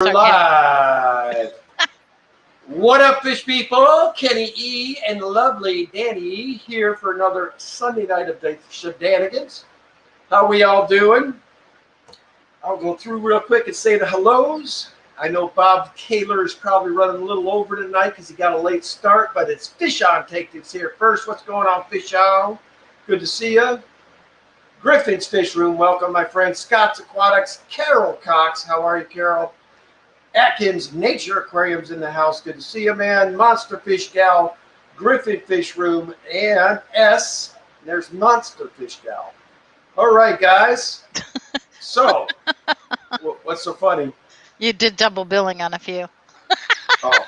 We're live. What up, fish people? Kenny E and lovely Danny E here for another Sunday night of the shenanigans. How we all doing? I'll go through real quick and say the hellos. I know Bob Kaler is probably running a little over tonight because he got a late start, but it's Fish On Takings here first. What's going on, Fish On? Good to see you. Griffin's Fish Room, welcome, my friend. Scott's Aquatics, Carol Cox. How are you, Carol? Atkins Nature Aquariums in the house. Good to see you, man. Monster Fish Gal, Griffin Fish Room, and S. There's Monster Fish Gal. All right, guys. So, what's so funny? You did double billing on a few. Oh.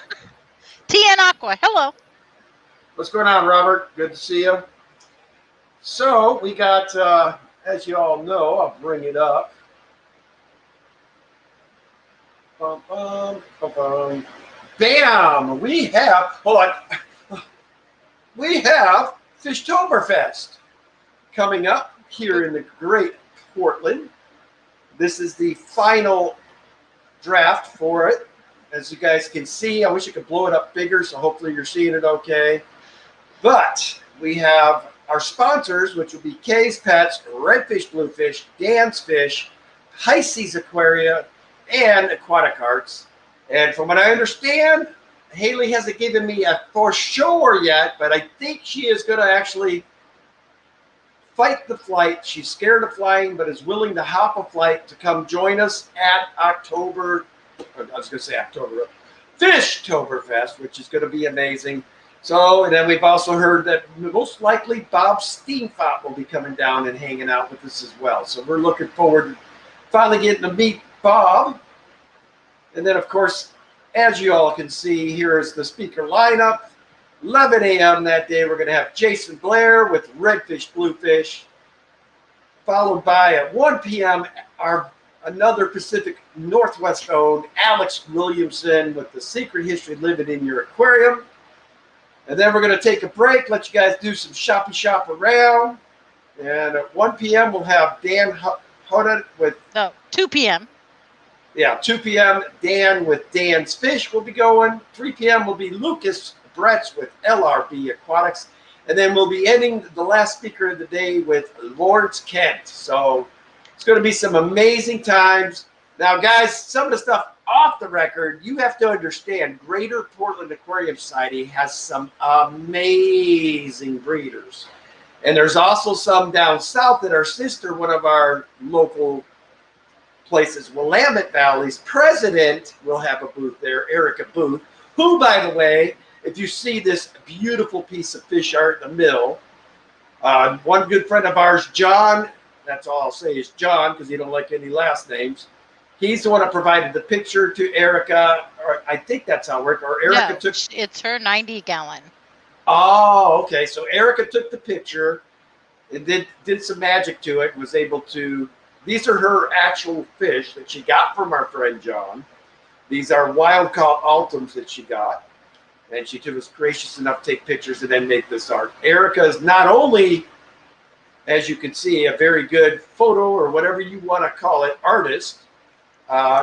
TN Aqua, hello. What's going on, Robert? Good to see you. So, we got, as you all know, I'll bring it up. Bum, bum, bum, bum. Bam! We have, hold on. We have Fishtoberfest coming up here in the great Portland. This is the final draft for it. As you guys can see, I wish I could blow it up bigger, so hopefully you're seeing it okay. But we have our sponsors, which will be Kay's Pets, Redfish Bluefish, Dan's Fish, Pisces Aquaria, and Aquatic Arts. And from what I understand, Haley hasn't given me a for sure yet, but I think she is going to actually fight the flight. She's scared of flying, but is willing to hop a flight to come join us at Fishtoberfest, which is going to be amazing. So, and then we've also heard that most likely Bob Steenfot will be coming down and hanging out with us as well. So we're looking forward to finally getting to meet Bob. And then, of course, as you all can see, here is the speaker lineup. 11 a.m. that day, we're going to have Jason Blair with Redfish Bluefish, followed by at 1 p.m. another Pacific Northwest owned Alex Williamson with The Secret History Living in Your Aquarium. And then we're going to take a break, let you guys do some shop around. And at 1 p.m. we'll have Dan Hudded with... No, 2 p.m. Yeah, 2 p.m. Dan with Dan's Fish will be going. 3 p.m. will be Lucas Bretz with LRB Aquatics. And then we'll be ending the last speaker of the day with Lawrence Kent. So it's going to be some amazing times. Now, guys, some of the stuff off the record, you have to understand, Greater Portland Aquarium Society has some amazing breeders. And there's also some down south that our sister, one of our local places, Willamette Valley's president will have a booth there, Erica Booth, who, by the way, if you see this beautiful piece of fish art in the mill, one good friend of ours, John, that's all I'll say is John because he don't like any last names. He's the one that provided the picture to Erica, or I think that's how it worked, or Erica took... It's her 90-gallon. Oh, okay. So Erica took the picture and did some magic to it, was able to... These are her actual fish that she got from our friend John. These are wild caught ultims that she got. And she was gracious enough to take pictures and then make this art. Erica is not only, as you can see, a very good photo or whatever you want to call it, artist.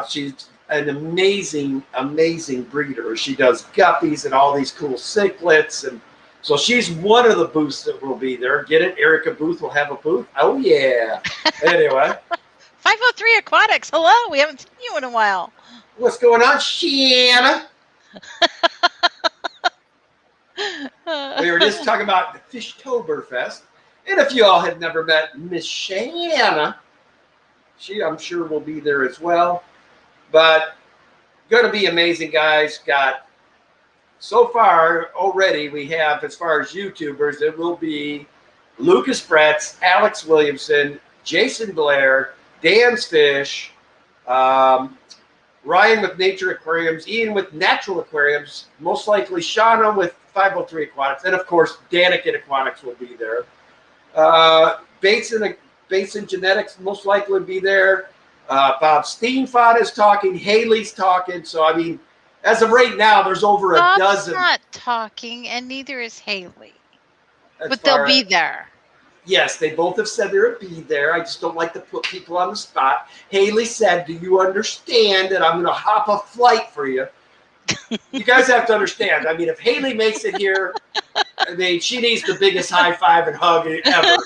She's an amazing, amazing breeder. She does guppies and all these cool cichlids. And so she's one of the booths that will be there. Get it? Erica Booth will have a booth. Oh, yeah. Anyway. 503 Aquatics. Hello. We haven't seen you in a while. What's going on, Shanna? We were just talking about the Fishtoberfest. And if you all had never met Miss Shanna, she, I'm sure, will be there as well. But going to be amazing, guys. Got so far already we have, as far as YouTubers, it will be Lucas Bretz, Alex Williamson, Jason Blair, Dan's Fish, Ryan with Nature Aquariums, Ian with Natural Aquariums, most likely Shauna with 503 Aquatics, and of course Danica Aquatics will be there. Basin Genetics most likely will be there. Bob Steenfot is talking. Haley's talking. So, I mean, as of right now, there's over a dozen. Bob's not talking, and neither is Haley. But they'll be there. Yes, they both have said there would be there. I just don't like to put people on the spot. Haley said, do you understand that I'm going to hop a flight for you? You guys have to understand. I mean, if Haley makes it here, I mean, she needs the biggest high five and hug ever.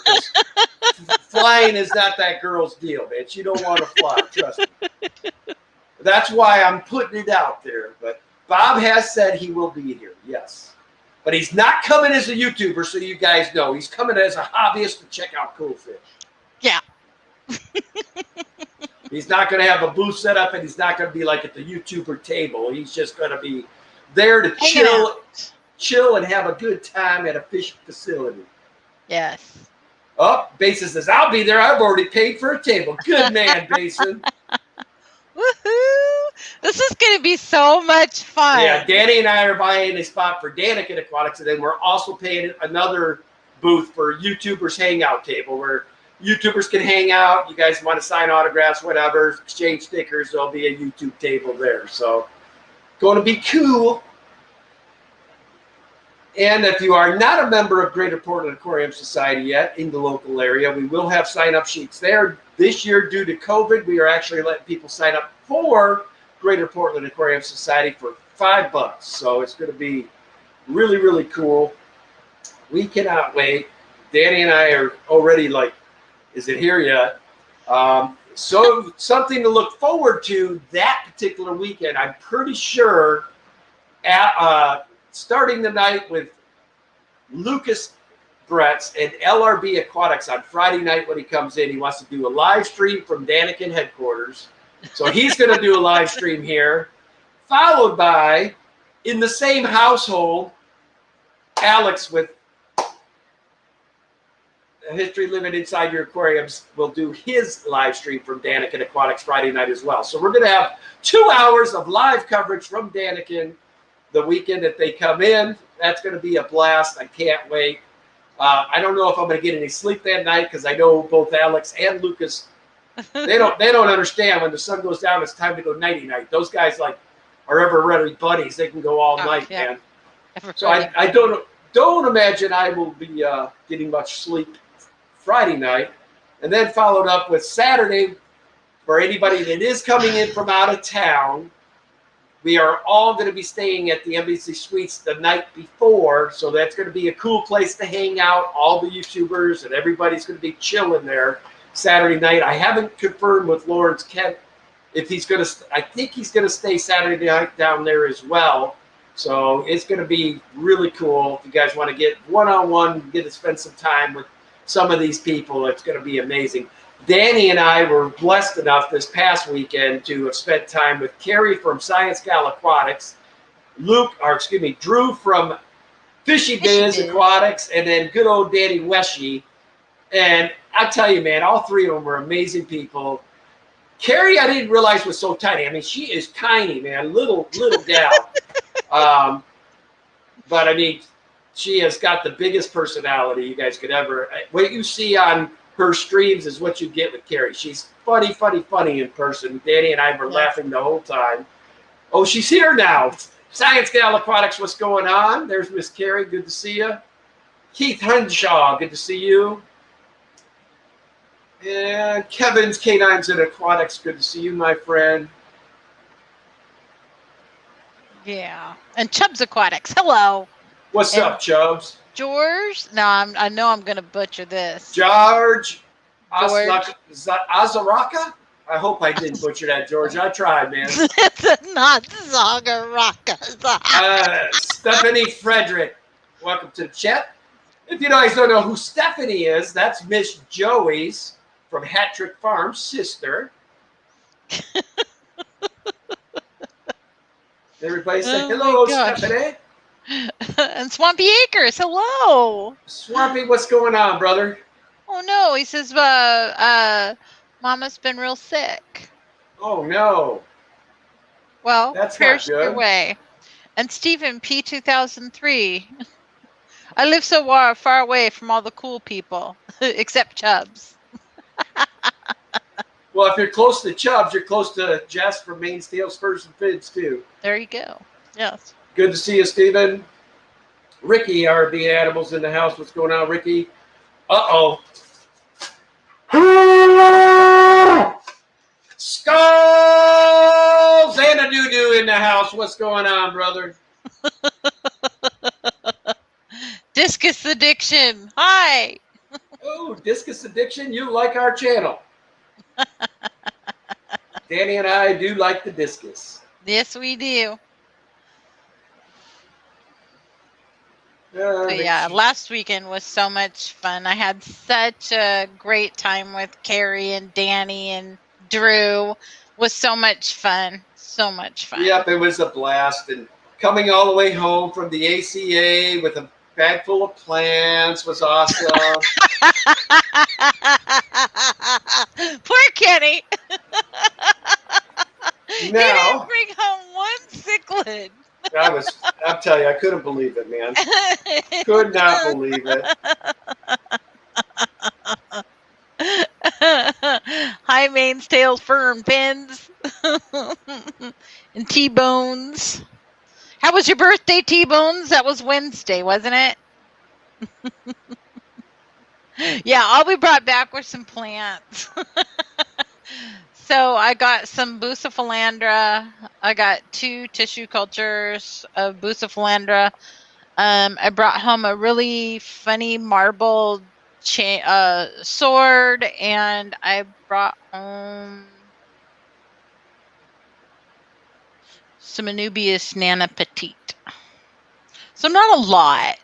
Flying is not that girl's deal, man. She don't want to fly, trust me. That's why I'm putting it out there. But Bob has said he will be here, yes. But he's not coming as a YouTuber, so you guys know. He's coming as a hobbyist to check out cool fish. Yeah. He's not going to have a booth set up, and he's not going to be like at the YouTuber table. He's just going to be there to chill and have a good time at a fishing facility. Yes. Oh, Basin says, I'll be there. I've already paid for a table. Good man, Basin. Woohoo! This is going to be so much fun. Yeah, Danny and I are buying a spot for Daniken Aquatics, and then we're also paying another booth for YouTubers Hangout Table, where YouTubers can hang out. You guys want to sign autographs, whatever, exchange stickers, there'll be a YouTube table there. So, going to be cool. And if you are not a member of Greater Portland Aquarium Society yet in the local area, we will have sign-up sheets there. This year, due to COVID, we are actually letting people sign up for Greater Portland Aquarium Society for $5. So it's going to be really, really cool. We cannot wait. Danny and I are already like, is it here yet? So something to look forward to that particular weekend. I'm pretty sure starting the night with Lucas Bretz and LRB Aquatics on Friday night when he comes in. He wants to do a live stream from Daniken headquarters. So he's going to do a live stream here, followed by, in the same household, Alex with History Living Inside Your Aquariums will do his live stream from Daniken Aquatics Friday night as well. So we're going to have 2 hours of live coverage from Daniken the weekend that they come in. That's going to be a blast. I can't wait. I don't know if I'm going to get any sleep that night because I know both Alex and Lucas, they don't understand when the sun goes down, it's time to go nighty-night. Those guys like are ever ready buddies. They can go all night, yeah. Man. So I don't imagine I will be getting much sleep Friday night. And then followed up with Saturday for anybody that is coming in from out of town. We are all going to be staying at the Embassy Suites the night before, so that's going to be a cool place to hang out. All the YouTubers and everybody's going to be chilling there Saturday night. I haven't confirmed with Lawrence Kent if he's going to. I think he's going to stay Saturday night down there as well. So it's going to be really cool. If you guys want to get one-on-one, get to spend some time with some of these people, it's going to be amazing. Danny and I were blessed enough this past weekend to have spent time with Carrie from Science Gal Aquatics, Drew from Fishy Biz Aquatics, and then good old Danny Weshy. And I tell you, man, all three of them were amazing people. Carrie, I didn't realize was so tiny. I mean, she is tiny, man, little gal. But I mean, she has got the biggest personality you guys could ever. What you see on her streams is what you get with Carrie. She's funny in person. Danny and I were laughing the whole time. Oh, she's here now. Science Gal Aquatics, what's going on? There's Miss Carrie. Good to see you. Keith Henshaw, good to see you. And Kevin's Canines and Aquatics, good to see you, my friend. Yeah. And Chubbs Aquatics, hello. What's up, Chubbs? George? No, I know I'm going to butcher this. George Azaraka? I hope I didn't butcher that, George. I tried, man. It's not Zagaraka. Stephanie Frederick, welcome to the chat. If you guys don't know who Stephanie is, that's Miss Joey's from Hat Trick Farm sister. Everybody say hello, Stephanie. And Swampy Acres, hello. Swampy, what's going on, brother? Oh no, he says Mama's been real sick. Oh no. Well, that's prayers not good. Your way. And Stephen P 2003. I live so far away from all the cool people, except Chubbs. Well, if you're close to Chubbs, you're close to Jess from Main Steel Spurs and Fins too. There you go. Yes. Good to see you, Stephen. Ricky, RB Animals in the house. What's going on, Ricky? Uh-oh. Skulls and a doo-doo in the house. What's going on, brother? Discus addiction. Hi. Oh, discus addiction. You like our channel. Danny and I do like the discus. Yes, we do. So yeah, last weekend was so much fun. I had such a great time with Carrie and Danny and Drew. Was so much fun. So much fun. Yep, it was a blast. And coming all the way home from the ACA with a bag full of plants was awesome. Poor Kenny. He Now, didn't bring home one cichlid. I'm telling you, I couldn't believe it, man. Could not believe it. High mains, tails, firm pins, and T-bones. How was your birthday, T-bones? That was Wednesday, wasn't it? Yeah, all we brought back were some plants. So I got some Bucephalandra. I got 2 tissue cultures of Bucephalandra. I brought home a really funny marbled sword, and I brought home some Anubias Nana Petite. So not a lot.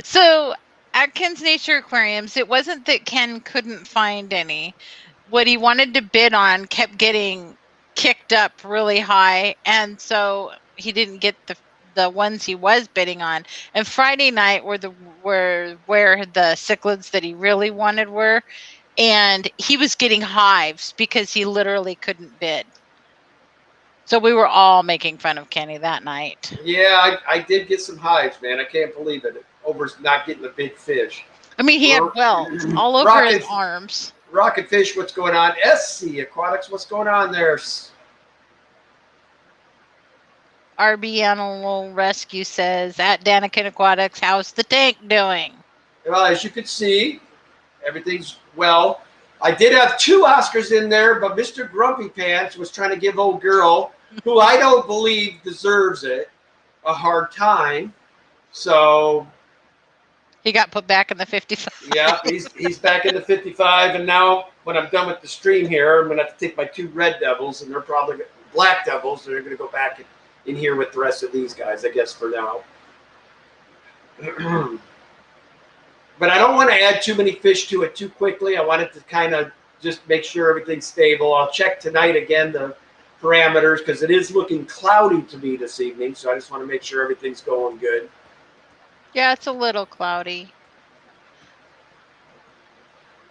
So at Ken's Nature Aquariums, it wasn't that Ken couldn't find any. What he wanted to bid on kept getting kicked up really high, and so he didn't get the ones he was bidding on. And Friday night were where the cichlids that he really wanted were, and he was getting hives because he literally couldn't bid. So we were all making fun of Kenny that night. Yeah, I did get some hives, man. I can't believe it. Over not getting a big fish. I mean, he had welts all over his arms. Rocket Fish, what's going on? SC Aquatics, what's going on there? RB Animal Rescue says, at Daniken Aquatics, how's the tank doing? Well, as you can see, everything's well. I did have 2 Oscars in there, but Mr. Grumpy Pants was trying to give old girl, who I don't believe deserves it, a hard time. So he got put back in the 55. Yeah, he's back in the 55, and now when I'm done with the stream here, I'm gonna have to take my 2 Red Devils, and they're probably Black Devils. They're gonna go back in here with the rest of these guys, I guess, for now. But I don't want to add too many fish to it too quickly. I want it to kind of just make sure everything's stable. I'll check tonight again the parameters because it is looking cloudy to me this evening, so I just want to make sure everything's going good. Yeah, it's a little cloudy.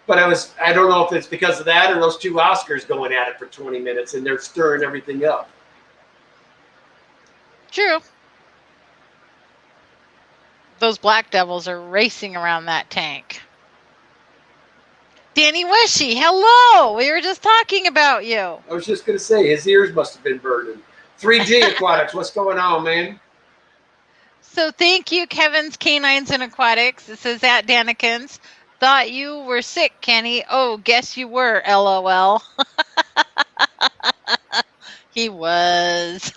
But I don't know if it's because of that or those 2 Oscars going at it for 20 minutes and they're stirring everything up. True. Those Black Devils are racing around that tank. Danny Wishy, hello. We were just talking about you. I was just going to say, his ears must have been burning. 3G Aquatics, what's going on, man? So thank you, Kevin's Canines and Aquatics. It says at Danikins. Thought you were sick, Kenny. Oh, guess you were, LOL. He was.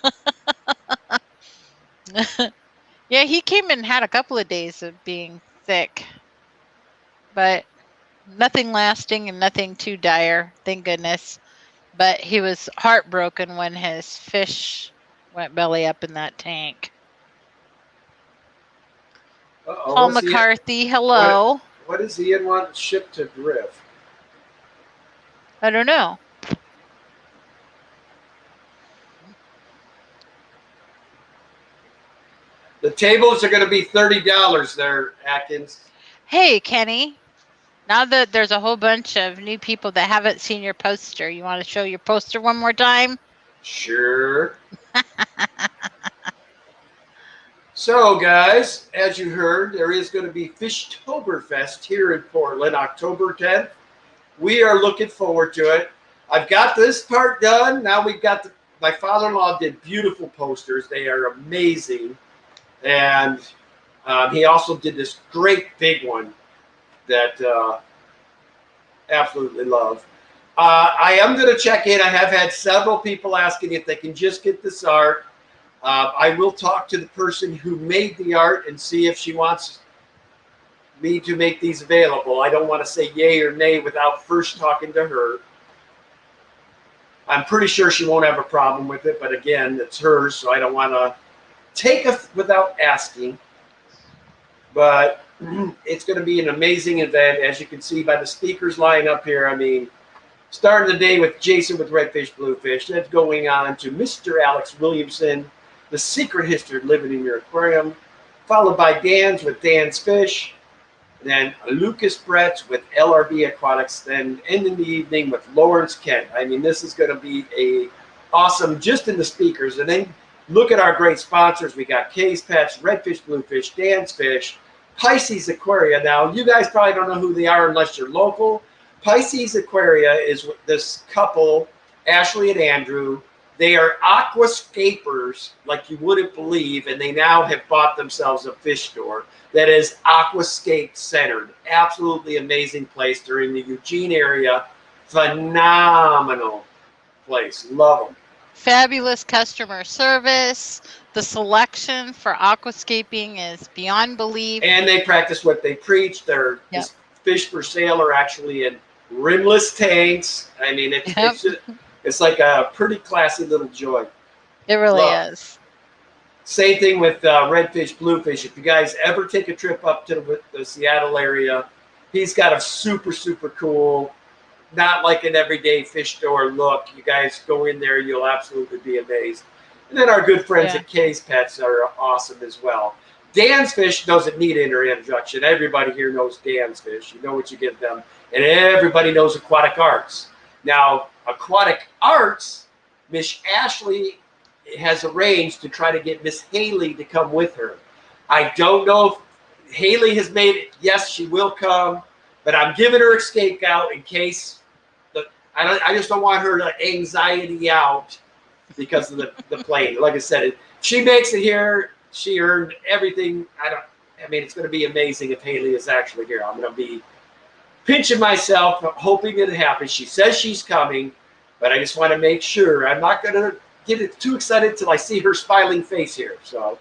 Yeah, he came and had a couple of days of being sick. But nothing lasting and nothing too dire, thank goodness. But he was heartbroken when his fish went belly up in that tank. Paul McCarthy, hello. What does Ian want shipped to Drift? I don't know. The tables are going to be $30 there, Atkins. Hey, Kenny. Now that there's a whole bunch of new people that haven't seen your poster, you want to show your poster one more time? Sure. So, guys, as you heard, there is going to be Fishtoberfest here in Portland, October 10th. We are looking forward to it. I've got this part done. Now we've got my father-in-law did beautiful posters. They are amazing. And He also did this great big one that absolutely love. I am going to check in. I have had several people asking if they can just get this art. I will talk to the person who made the art and see if she wants me to make these available. I don't want to say yay or nay without first talking to her. I'm pretty sure she won't have a problem with it, but again, it's hers, so I don't want to take it without asking. But it's going to be an amazing event, as you can see by the speakers line up here. I mean, starting the day with Jason with Redfish Bluefish, that's going on to Mr. Alex Williamson, The Secret History of Living in Your Aquarium, followed by Dan's with Dan's Fish, then Lucas Bretz with LRB Aquatics, then ending the evening with Lawrence Kent. I mean, this is going to be a awesome just in the speakers. And then look at our great sponsors. We got K's Pets, Redfish Bluefish, Dan's Fish, Pisces Aquaria. Now, you guys probably don't know who they are unless you're local. Pisces Aquaria is this couple, Ashley and Andrew. They are aquascapers like you wouldn't believe, and they now have bought themselves a fish store that is aquascape centered. Absolutely amazing place. They're in the Eugene area. Phenomenal place. Love them. Fabulous customer service. The selection for aquascaping is beyond belief. And they practice what they preach. Their fish for sale are actually in rimless tanks. I mean, it's like a pretty classy little joint. It really is. Same thing with Redfish Bluefish. If you guys ever take a trip up to the Seattle area, he's got a super, super cool, not like an everyday fish store look. You guys go in there, you'll absolutely be amazed. And then our good friends at K's Pets are awesome as well. Dan's Fish doesn't need an introduction. Everybody here knows Dan's Fish. You know what you get them. And everybody knows Aquatic Arts. Now, Aquatic Arts, Miss Ashley has arranged to try to get Miss Haley to come with her. I don't know if Haley has made it. Yes, she will come, but I'm giving her a scapegoat in case I just don't want her to anxiety out because of the plane. Like I said, if she makes it here, she earned everything. I mean, it's going to be amazing if Haley is actually here. I'm going to be pinching myself, hoping it happens. She says she's coming, but I just want to make sure. I'm not going to get too excited until I see her smiling face here. So,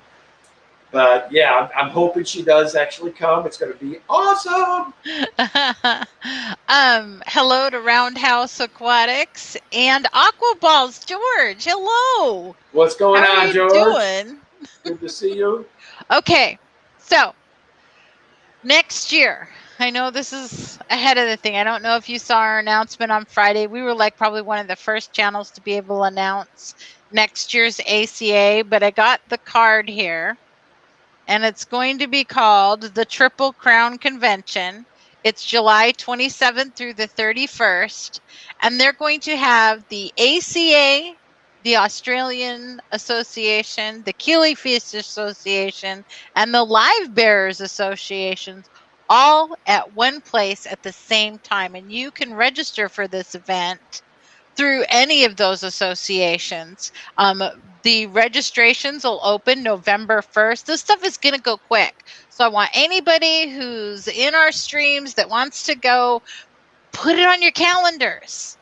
but yeah, I'm hoping she does actually come. It's going to be awesome. Hello to Roundhouse Aquatics and Aquaballs. George, hello. What's going on, George? How are you doing? Good to see you. Okay, so next year, I know this is ahead of the thing. I don't know if you saw our announcement on Friday. We were like probably one of the first channels to be able to announce next year's ACA, but I got the card here, and it's going to be called the Triple Crown Convention. It's July 27th through the 31st, and they're going to have the ACA, the Australian Association, the Killifish Association, and the Live Bearers Associations all at one place at the same time. And you can register for this event through any of those associations. The registrations will open November 1st. This stuff is going to go quick. So I want anybody who's in our streams that wants to go, put it on your calendars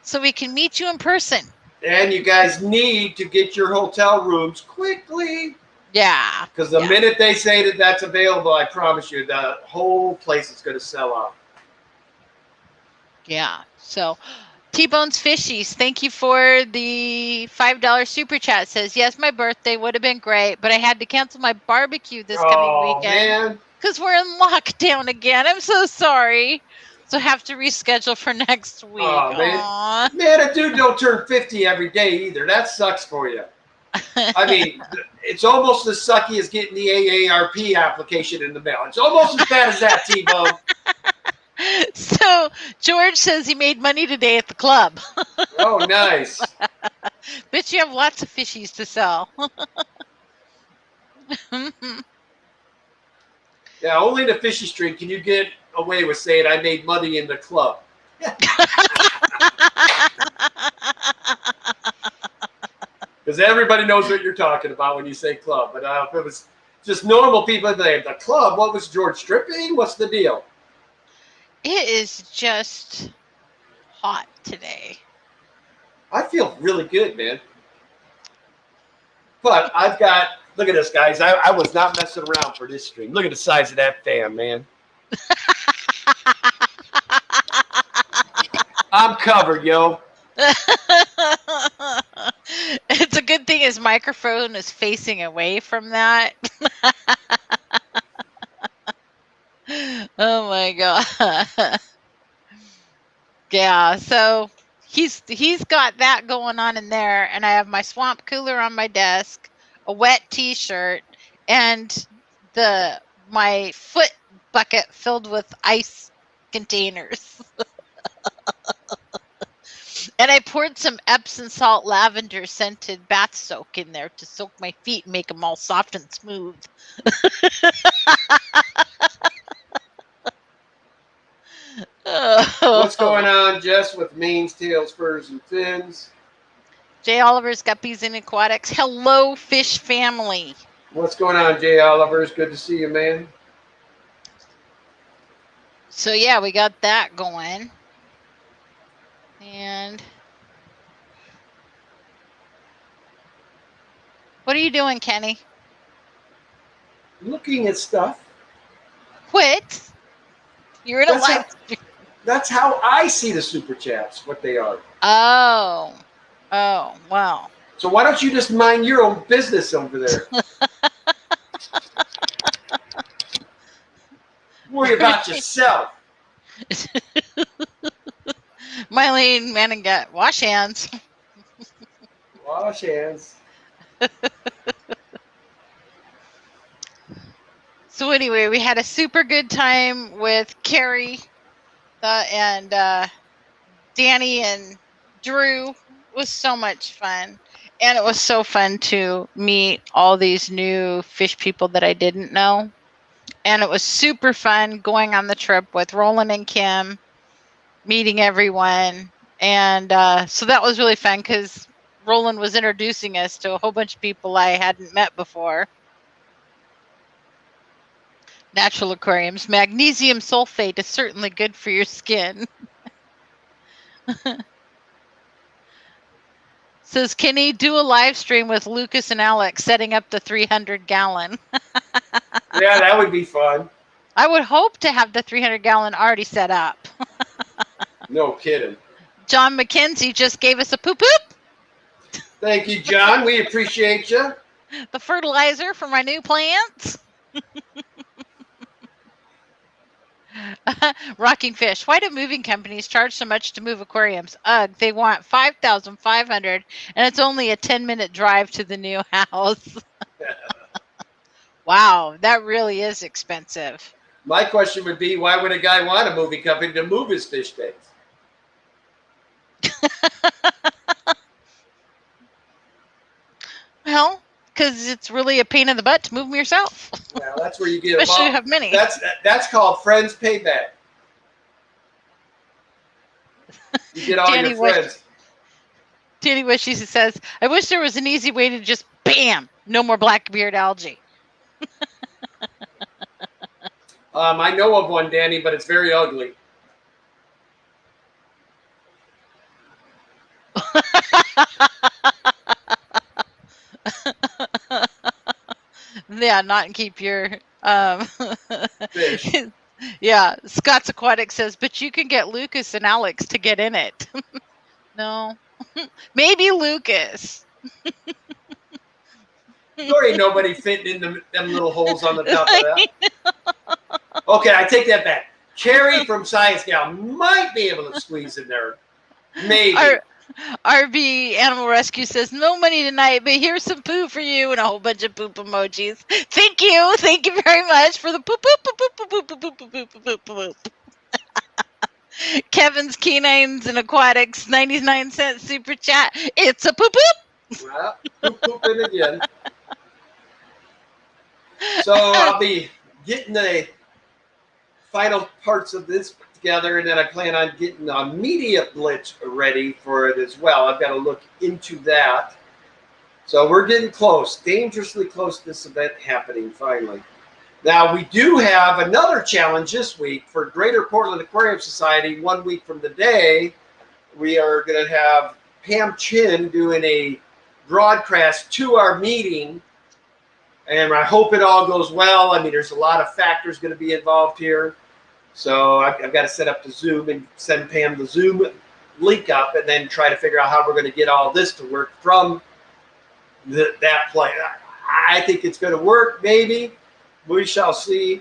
so we can meet you in person. And you guys need to get your hotel rooms quickly. Yeah. Because the minute they say that that's available, I promise you, the whole place is going to sell out. Yeah. So, T-Bones Fishies, thank you for the $5 super chat. Says, yes, my birthday would have been great, but I had to cancel my barbecue this coming weekend because we're in lockdown again. I'm so sorry. So have to reschedule for next week. Oh, man, a dude don't turn 50 every day either. That sucks for you. I mean, it's almost as sucky as getting the AARP application in the mail. It's almost as bad as that, T-Bone. So George says he made money today at the club. Oh, nice. Bet you have lots of fishies to sell. Yeah, only the fishy stream can you get away with saying I made money in the club. Because everybody knows what you're talking about when you say club. But if it was just normal people. The club. What was George stripping? What's the deal? It is just hot today. I feel really good, man. But I've got, look at this, guys. I was not messing around for this stream. Look at the size of that fan, man. I'm covered, yo. It's a good thing his microphone is facing away from that. Oh my god. Yeah, so he's got that going on in there, and I have my swamp cooler on my desk, a wet t-shirt, and my foot bucket filled with ice containers. And I poured some Epsom salt lavender scented bath soak in there to soak my feet and make them all soft and smooth. What's going on, Jess, with manes, tails, furs, and fins? Jay Oliver's Guppies and Aquatics. Hello, fish family. What's going on, Jay Oliver? It's good to see you, man. So yeah, we got that going. And what are you doing, Kenny? Looking at stuff. Quit. You're in a live stream. That's how I see the super chats, what they are. Oh, wow. So why don't you just mind your own business over there? Worry about yourself. Mylene Manningat, wash hands. Wash hands. So anyway, we had a super good time with Carrie and Danny and Drew. It was so much fun. And it was so fun to meet all these new fish people that I didn't know. And it was super fun going on the trip with Roland and Kim, meeting everyone. And so that was really fun because Roland was introducing us to a whole bunch of people I hadn't met before. Natural aquariums. Magnesium sulfate is certainly good for your skin. Says, Kenny, do a live stream with Lucas and Alex setting up the 300-gallon. Yeah, that would be fun. I would hope to have the 300-gallon already set up. No kidding. John McKenzie just gave us a poop-poop. Thank you, John. We appreciate you. The fertilizer for my new plants. Rocking Fish. Why do moving companies charge so much to move aquariums? Ugh, they want $5,500, and it's only a 10-minute drive to the new house. Wow, that really is expensive. My question would be, why would a guy want a moving company to move his fish tanks? Well, because it's really a pain in the butt to move them yourself. Well, that's where you get Especially you have many. That's called friends payback. You get all your friends. Danny Wishy says, I wish there was an easy way to just bam, no more blackbeard algae. I know of one, Danny, but it's very ugly. Yeah, not keep your Fish. Yeah, Scott's Aquatic says, but you can get Lucas and Alex to get in it. No. Maybe Lucas. There ain't nobody fitting in them little holes on the top of that. Okay, I take that back. Carrie from Science Gal might be able to squeeze in there. Maybe. RB Animal Rescue says, no money tonight, but here's some poo for you, and a whole bunch of poop emojis. Thank you. Thank you very much for the poop, poop, poop, poop, poop, poop, poop, poop, poop, poop, poop. Kevin's Canines and Aquatics, 99-cent super chat. It's a poop poop. Well, pooping again. So I'll be getting the final parts of this together, and then I plan on getting a media blitz ready for it as well. I've got to look into that. So we're getting close, dangerously close to this event happening finally. Now, we do have another challenge this week for Greater Portland Aquarium Society. 1 week from today, we are going to have Pam Chin doing a broadcast to our meeting. And I hope it all goes well. I mean, there's a lot of factors going to be involved here. So I've got to set up the Zoom and send Pam the Zoom link up and then try to figure out how we're going to get all this to work from that play. I think it's going to work, maybe. We shall see.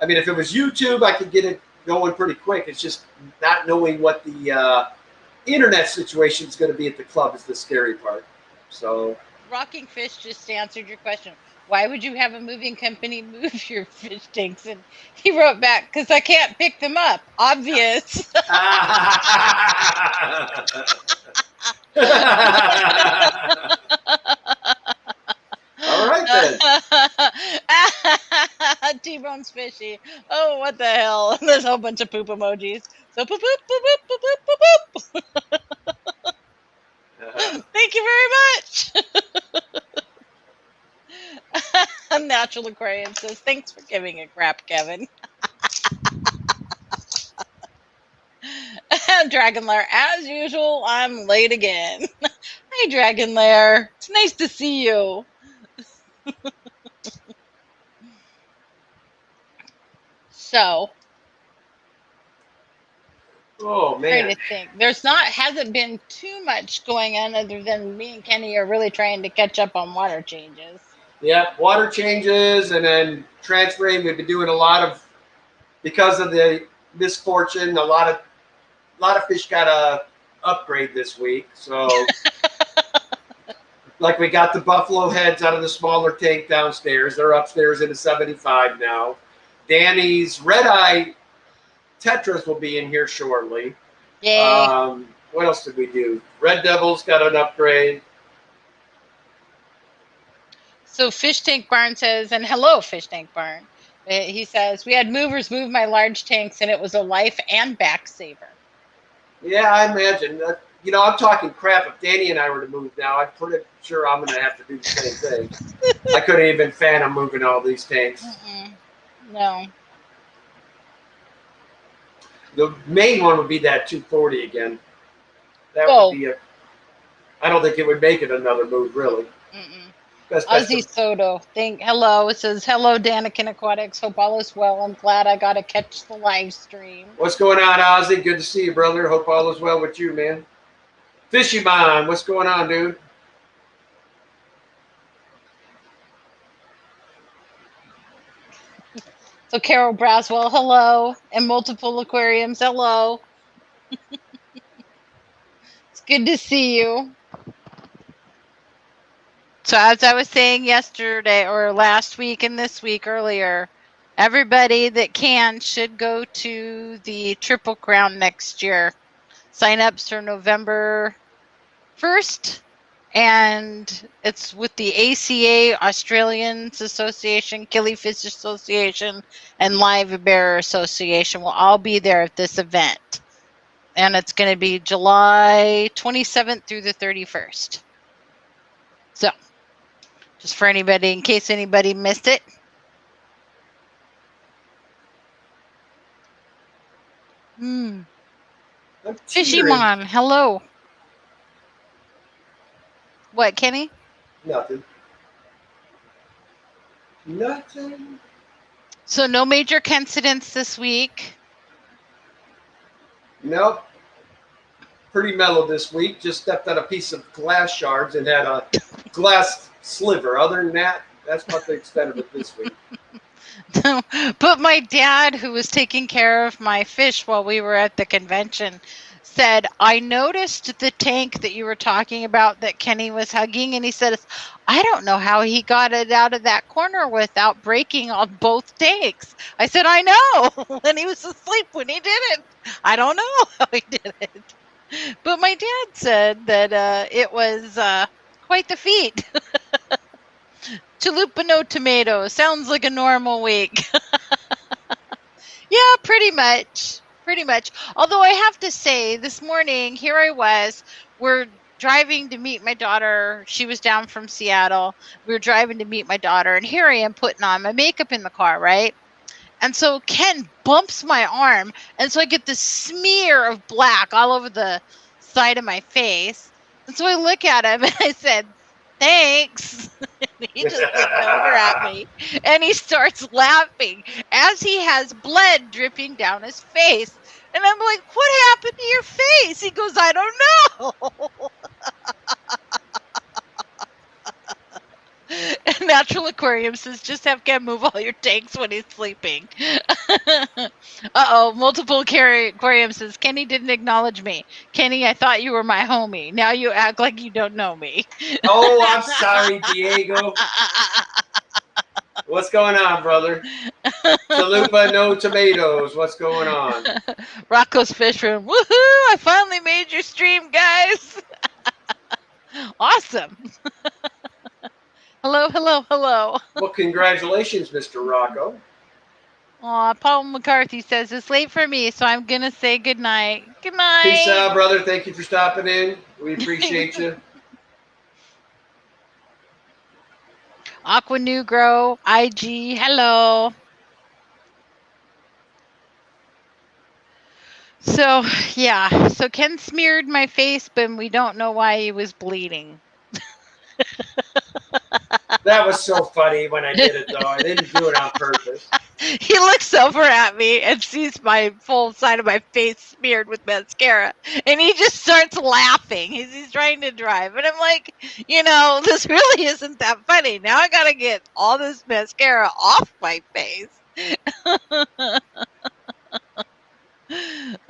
I mean, if it was YouTube, I could get it going pretty quick. It's just not knowing what the internet situation is going to be at the club is the scary part. So, Rocking Fish just answered your question. Why would you have a moving company move your fish tanks? And he wrote back, because I can't pick them up. Obvious. All right, then. T-Bone's fishy. Oh, what the hell? There's a whole bunch of poop emojis. So poop, poop, poop, poop, poop, poop, poop, poop. Thank you very much. Natural Aquarium says, thanks for giving a crap, Kevin. Dragon Lair, as usual, I'm late again. Hi, Dragon Lair. It's nice to see you. So, oh man, trying to think. Hasn't been too much going on other than me and Kenny are really trying to catch up on water changes. Yeah, water changes and then transferring. We've been doing a lot of, because of the misfortune, a lot of fish got a upgrade this week. So, like we got the buffalo heads out of the smaller tank downstairs. They're upstairs in a 75 now. Danny's red eye tetras will be in here shortly. Yay. What else did we do? Red Devil's got an upgrade. So Fish Tank Barn says, and hello, Fish Tank Barn. He says, we had movers move my large tanks, and it was a life and back saver. Yeah, I imagine. You know, I'm talking crap. If Danny and I were to move now, I'm pretty sure I'm going to have to do the same thing. I couldn't even fathom moving all these tanks. No. The main one would be that 240 again. That would be I don't think it would make it another move, really. Ozzy Soto, hello. It says, hello, Danikin Aquatics. Hope all is well. I'm glad I got to catch the live stream. What's going on, Ozzy? Good to see you, brother. Hope all is well with you, man. Fishy Mon, what's going on, dude? So Carol Braswell, hello. And Multiple Aquariums, hello. It's good to see you. So as I was saying yesterday or last week and this week earlier, everybody that can should go to the Triple Crown next year. Sign-ups are November 1st. And it's with the ACA, Australians Association, Killifish Association, and Live Bear Association will all be there at this event. And it's going to be July 27th through the 31st. So, just for anybody, in case anybody missed it. Fishymon, hello. What, Kenny? Nothing. So no major coincidence this week. Nope. Pretty mellow this week. Just stepped on a piece of glass shards and had a glass sliver. Other than that, that's about the extent of it this week. But my dad, who was taking care of my fish while we were at the convention, said, I noticed the tank that you were talking about that Kenny was hugging, and he said, I don't know how he got it out of that corner without breaking on both tanks. I said, I know. And he was asleep when he did it. I don't know how he did it. But my dad said that it was quite the feat. Chalupa no tomato. Sounds like a normal week. Yeah, pretty much. Pretty much. Although I have to say, this morning, here I was, we're driving to meet my daughter. She was down from Seattle. We were driving to meet my daughter, and here I am putting on my makeup in the car, right? And so Ken bumps my arm, and so I get this smear of black all over the side of my face. And so I look at him and I said, "Thanks." And he just looked over at me and he starts laughing as he has blood dripping down his face. And I'm like, "What happened to your face?" He goes, "I don't know." And Natural Aquarium says, "Just have Ken move all your tanks when he's sleeping." Uh-oh, Multiple Aquarium says, "Kenny didn't acknowledge me. Kenny, I thought you were my homie. Now you act like you don't know me." Oh, I'm sorry, Diego. What's going on, brother? Chalupa, no tomatoes. What's going on? Rocco's Fish Room. Woohoo! I finally made your stream, guys. Awesome. Hello, hello, hello. Well, congratulations, Mr. Rocco. Aw, Paul McCarthy says it's late for me, so I'm gonna say good night. Good night. Peace out, brother. Thank you for stopping in. We appreciate you. Aqua Negro, IG, hello. So, yeah. So Ken smeared my face, but we don't know why he was bleeding. That was so funny when I did it, though. I didn't do it on purpose. He looks over at me and sees my full side of my face smeared with mascara, and he just starts laughing. He's trying to drive, and I'm like, this really isn't that funny. Now I gotta get all this mascara off my face.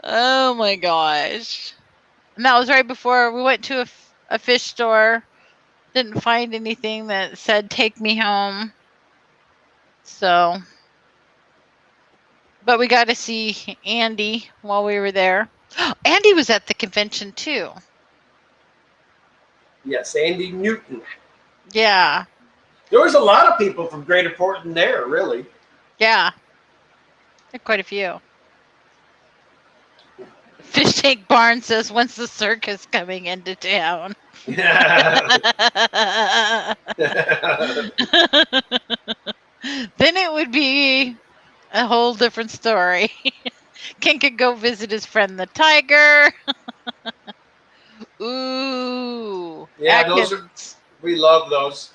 Oh my gosh. And that was right before we went to a fish store. Didn't find anything that said take me home. So, but we got to see Andy while we were there. Andy was at the convention too. Yes, Andy Newton. Yeah. There was a lot of people from Greater Portland there, really. Yeah. There are quite a few. Fish Tank Barn says, "When's the circus coming into town?" Then it would be a whole different story. Ken could go visit his friend the tiger. Ooh. Yeah, we love those.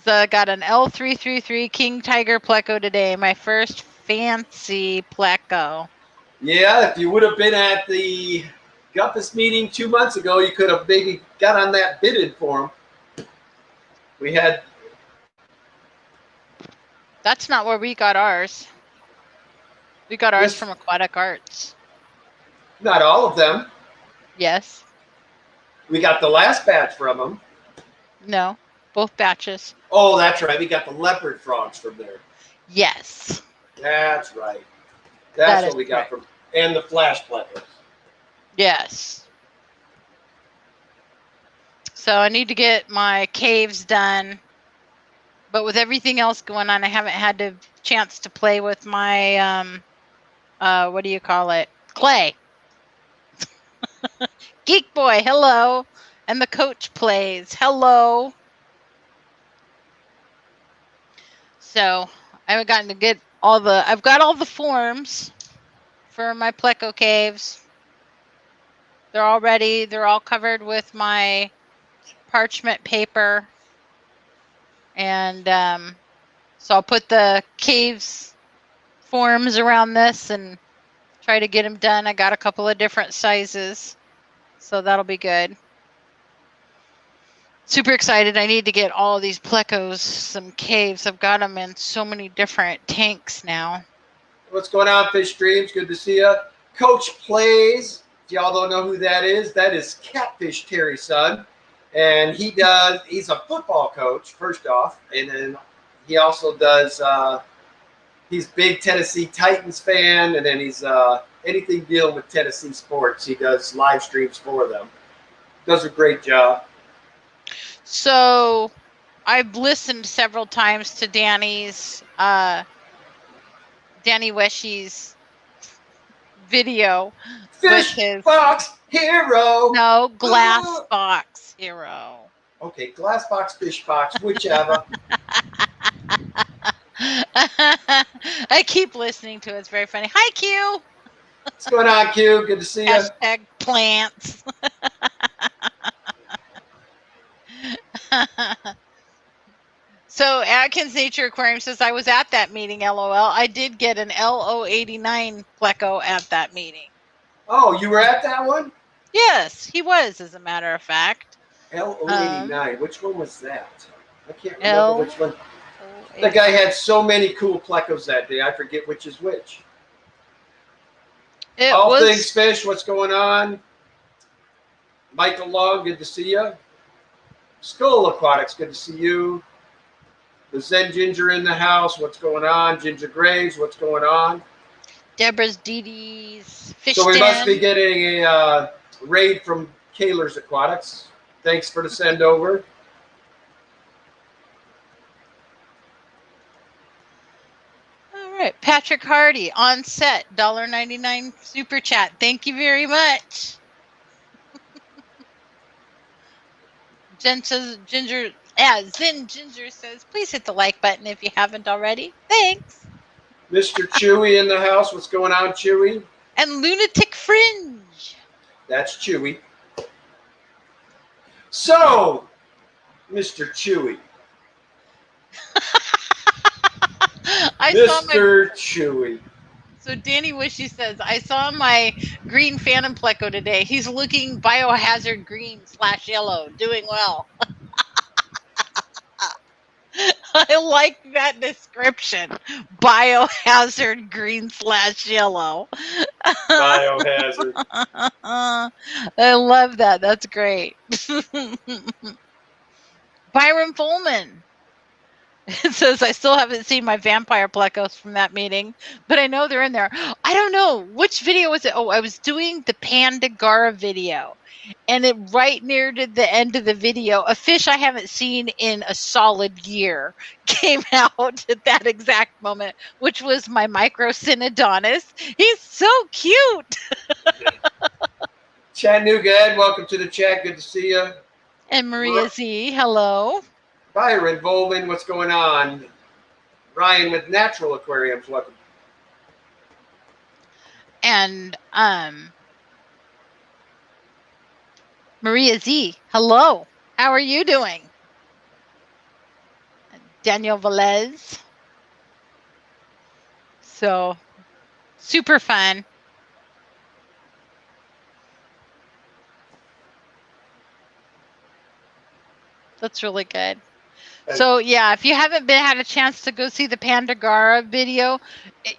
So I got an L333 King Tiger Pleco today. My first fancy Pleco. Yeah, if you would have been at the Gumpus meeting 2 months ago, you could have maybe got on that bidded for him. We had... That's not where we got ours. We got ours from Aquatic Arts. Not all of them. Yes. We got the last batch from them. No, both batches. Oh, that's right. We got the leopard frogs from there. Yes. That's right. That's what we got from... And the flash plecos. Yes. So I need to get my caves done. But with everything else going on, I haven't had the chance to play with my, what do you call it? Clay. Geek Boy, hello. And the coach plays, hello. So I haven't gotten to get I've got all the forms for my Pleco caves. They're all ready. They're all covered with my parchment paper. And so I'll put the caves forms around this and try to get them done. I got a couple of different sizes, so that'll be good. Super excited. I need to get all of these Plecos some caves. I've got them in so many different tanks now. What's going on, Fish Streams? Good to see you. Coach Plays. If y'all don't know who that is Catfish Terry's son. And he's a football coach, first off. And then he also does, he's big Tennessee Titans fan. And then he's anything dealing with Tennessee sports. He does live streams for them. Does a great job. So I've listened several times to Danny Weshy's video Fish with his Fox Hero. No, Glass Box Hero. Okay, glass box, fish box, whichever. I keep listening to it. It's very funny. Hi, Q. What's going on, Q? Good to see you. Hashtag plants. So Atkins Nature Aquarium says, I was at that meeting, LOL. I did get an LO89 pleco at that meeting. Oh, you were at that one? Yes, he was, as a matter of fact. LO89. Which one was that? I can't remember which one. The 89. guy had so many cool plecos that day. I forget which is which. All things fish. What's going on? Michael Long, good to see you. Skull Aquatics, good to see you. The Zen Ginger in the house. What's going on? Ginger Graves, what's going on? Deborah's Didi's Fish So we Den. must be getting a raid from Kaler's Aquatics. Thanks for the send over. All right, Patrick Hardy on set, $1.99 super chat. Thank you very much. Zen Ginger says, please hit the like button if you haven't already. Thanks. Mr. Chewy in the house. What's going on, Chewy? And Lunatic Fringe. That's Chewy. So, Mr. Chewy. Mr. Chewy. So Danny Wishy says, I saw my green Phantom Pleco today. He's looking biohazard green / yellow. Doing well. I like that description. Biohazard green / yellow. Biohazard. I love that. That's great. Byron Fullman. It says, I still haven't seen my vampire plecos from that meeting, but I know they're in there. I don't know. Which video was it? Oh, I was doing the Pandagara video. And it right near to the end of the video, a fish I haven't seen in a solid year came out at that exact moment, which was my Microcynodontis. He's so cute. Chattanooga Ed, welcome to the chat. Good to see you. And Maria Z, hello. Byron Bowman, what's going on? Ryan with Natural Aquariums, welcome. And Maria Z, hello. How are you doing? Daniel Velez. So, super fun. That's really good. So yeah, if you haven't had a chance to go see the Pandagara video,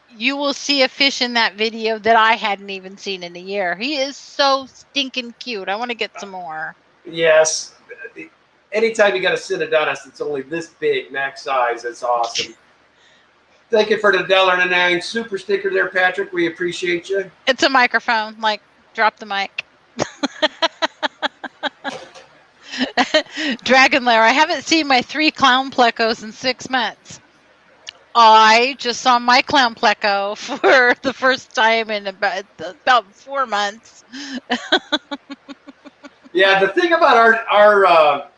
you will see a fish in that video that I hadn't even seen in a year. He is so stinking cute. I want to get some more. Yes. Anytime you got a Synodontis that's only this big, max size, that's awesome. Thank you for the $1.99 super sticker there, Patrick. We appreciate you. It's a microphone. Like, drop the mic. Dragon Lair, I haven't seen my 3 clown plecos in 6 months. I just saw my clown pleco for the first time in about 4 months. Yeah, the thing about our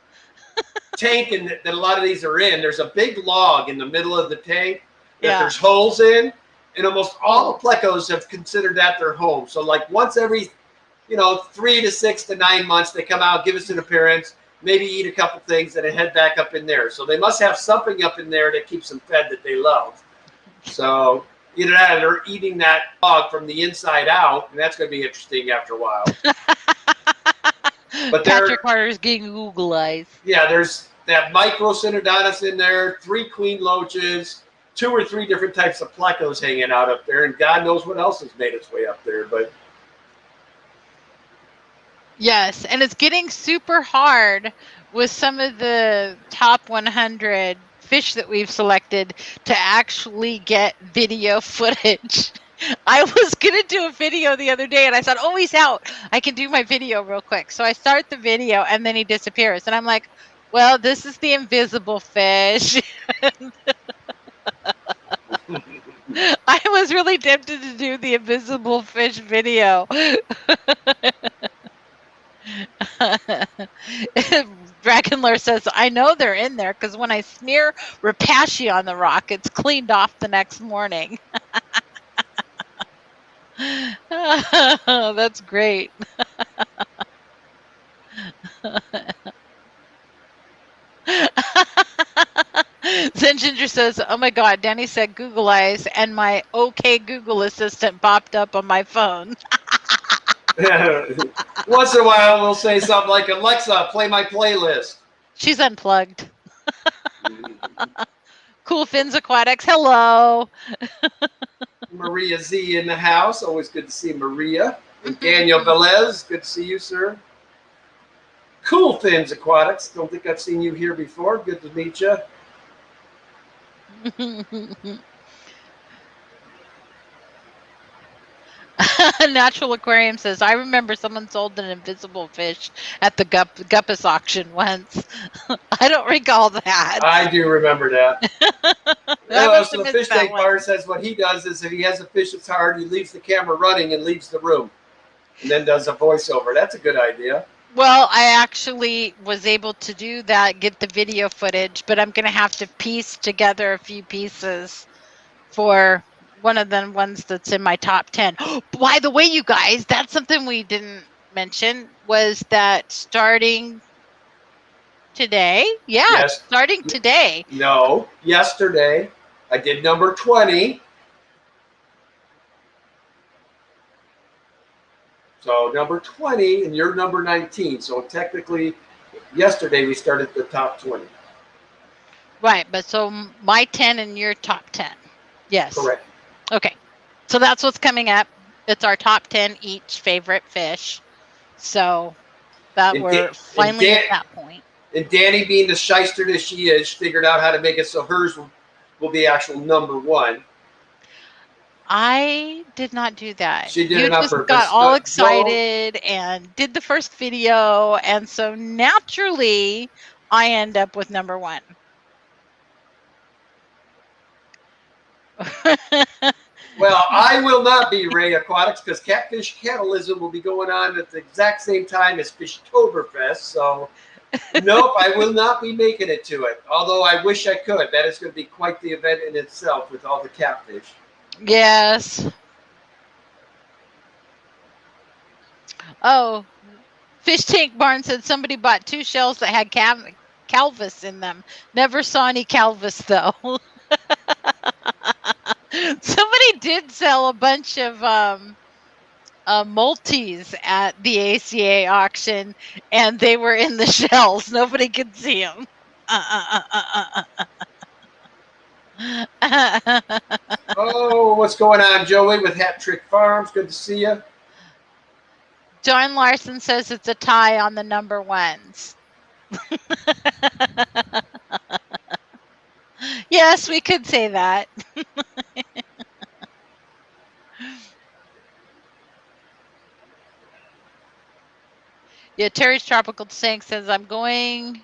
tank and that a lot of these are in, there's a big log in the middle of the tank that there's holes in, and almost all the plecos have considered that their home. So like once every 3 to 6 to 9 months, they come out, give us an appearance, maybe eat a couple things, and then head back up in there. So they must have something up in there that keeps them fed that they love. So either that or eating that log from the inside out, and that's going to be interesting after a while. But Patrick Carter's getting Google eyes. Yeah, there's that Microcynodontis in there, 3 queen loaches, 2 or 3 different types of plecos hanging out up there, and God knows what else has made its way up there, but. Yes, and it's getting super hard with some of the top 100 fish that we've selected to actually get video footage. I was going to do a video the other day, and I thought, oh, he's out. I can do my video real quick. So I start the video, and then he disappears. And I'm like, well, this is the invisible fish. I was really tempted to do the invisible fish video. Dragonlord says, I know they're in there because when I smear Repashy on the rock, it's cleaned off the next morning. That's great. Zen Ginger says, oh my God, Danny said Google Eyes, and my OK Google Assistant popped up on my phone. Once in a while, we'll say something like, Alexa, play my playlist. She's unplugged. Cool Fins Aquatics, hello. Maria Z in the house. Always good to see Maria. And Daniel Velez, good to see you, sir. Cool Fins Aquatics. Don't think I've seen you here before. Good to meet you. Natural Aquarium says, I remember someone sold an invisible fish at the Guppus auction once. I don't recall that. I do remember that. So the fish tank bar says what he does is if he has a fish that's hard, he leaves the camera running and leaves the room and then does a voiceover. That's a good idea. Well, I actually was able to do that, get the video footage, but I'm going to have to piece together a few pieces for one of the ones that's in my top 10. By the way, you guys, that's something we didn't mention, was that starting today? Yeah, yes. Starting today. No, yesterday, I did number 20. So number 20 and you're number 19. So technically, yesterday we started the top 20. Right, but so my 10 and your top 10. Yes. Correct. Okay. So that's what's coming up. It's our top 10 each favorite fish. So that we're finally at that point. And Danny, being the shyster that she is, figured out how to make it so hers will be actual number 1. I did not do that. She did it on purpose. You just got all excited and did the first video, and so naturally, I end up with number 1. Well, I will not be Ray Aquatics because Catfish Catalysm will be going on at the exact same time as Fishtoberfest. So, nope, I will not be making it to it. Although I wish I could. That is going to be quite the event in itself with all the catfish. Yes. Oh, Fish Tank Barn said somebody bought 2 shells that had Calvus in them. Never saw any Calvus though. Somebody did sell a bunch of multis at the ACA auction, and they were in the shells. Nobody could see them. Oh, what's going on, Joey, with Hat Trick Farms? Good to see you. John Larson says it's a tie on the number 1s. Yes, we could say that. Yeah, Terry's Tropical Tank says, I'm going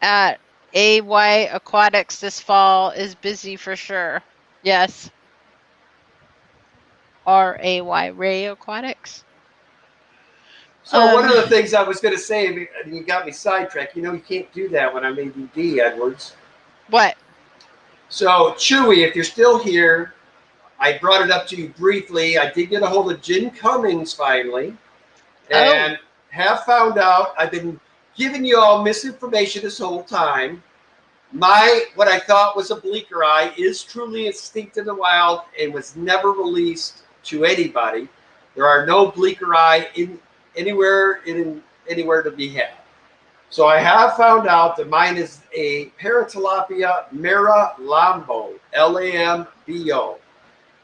at AY Aquatics this fall is busy for sure. Yes. RAY, Ray Aquatics. So one of the things I was going to say, you got me sidetracked. You know, you can't do that when I'm ADD, Edwards. What? So, Chewy, if you're still here, I brought it up to you briefly. I did get a hold of Jen Cummings finally, and have found out I've been giving you all misinformation this whole time. What I thought was a bleaker eye is truly extinct in the wild and was never released to anybody. There are no bleaker eye anywhere to be had. So I have found out that mine is a Paratilapia Mara Lambo, Lambo,